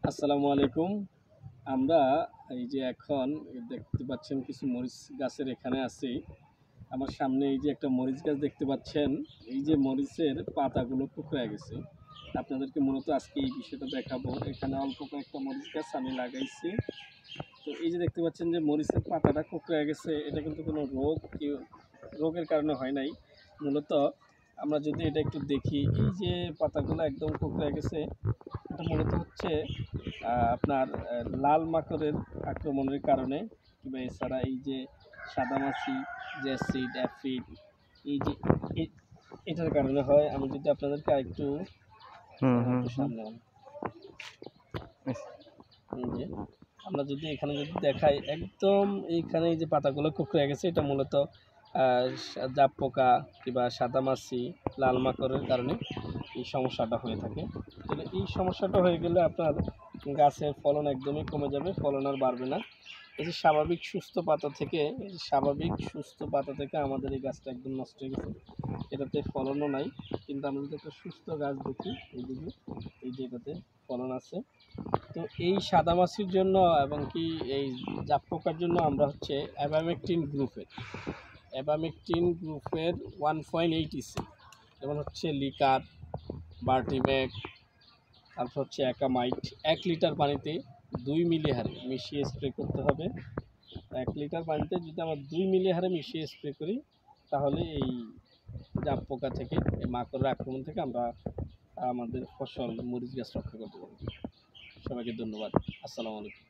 আসসালামু আলাইকুম। আমরা এই যে এখন দেখতে পাচ্ছেন কিছু মরিচ গাছের এখানে আছি। আমার সামনে এই যে একটা মরিচ গাছ দেখতে পাচ্ছেন। এই যে মরিচের পাতাগুলো কুঁকড়ায় গেছে। আপনাদেরকে মূলত আজকে এই বিষয়টা দেখাবো। এখানে অল্প কয়েকটা মরিচ গাছ আমি লাগাইছি। তো এই যে দেখতে পাচ্ছেন যে মরিচের পাতাটা কুঁকড়ায় গেছে, এটা কিন্তু কোনো রোগের কারণে হয় নাই। মূলত আমরা যদি এটা একটু দেখি, এই যে পাতাগুলো একদম কুঁকড়ায় গেছে, এটা মূলত হচ্ছে আপনার লাল মাকড়ের আক্রমণের কারণে, কিংবা এছাড়া এই যে সাদামাছি, জ্যাসিড, অ্যাফিড, এই যে এটার কারণে হয়। আমি যদি আপনাদেরকে আরেকটু একটু সামনে আনি, এই যে আমরা যদি এখানে যদি দেখাই, একদম এইখানে এই যে পাতাগুলো কুঁকড়ে গেছে, এটা মূলত জাপ পোকা কিংবা সাদামাছি, লাল মাকড়ের কারণে এই সমস্যাটা হয়ে থাকে। তাহলে এই সমস্যাটা হয়ে গেলে আপনার গাছের ফলন একদমই কমে যাবে, ফলন আর বাড়বে না। এই যে স্বাভাবিক সুস্থ পাতা থেকে, এই যে স্বাভাবিক সুস্থ পাতা থেকে আমাদের এই গাছটা একদম নষ্ট হয়ে গেছে। এটাতে ফলনও নাই। কিন্তু আমরা যদি একটা সুস্থ গাছ দেখি, এইদিকে এই যে এটাতে ফলন আছে। তো এই সাদামাছির জন্য এবং কি এই জাপ পোকার জন্য আমরা হচ্ছে অ্যাবামেকটিন গ্রুপের 1.8 ইসি, যেমন হচ্ছে লিকার, বার্টিম্যাক, তারপর হচ্ছে অ্যাকামাইট, 1 লিটার পানিতে 2 মিলি হারে মিশিয়ে স্প্রে করতে হবে। 1 লিটার পানিতে যদি আমরা 2 মিলি হারে মিশিয়ে স্প্রে করি, তাহলে এই জাপ পোকা থেকে, এই মাকড়ের আক্রমণ থেকে আমরা আমাদের ফসল মরিচ গাছ রক্ষা করতে পারব। সবাইকে ধন্যবাদ। আসসালামু আলাইকুম।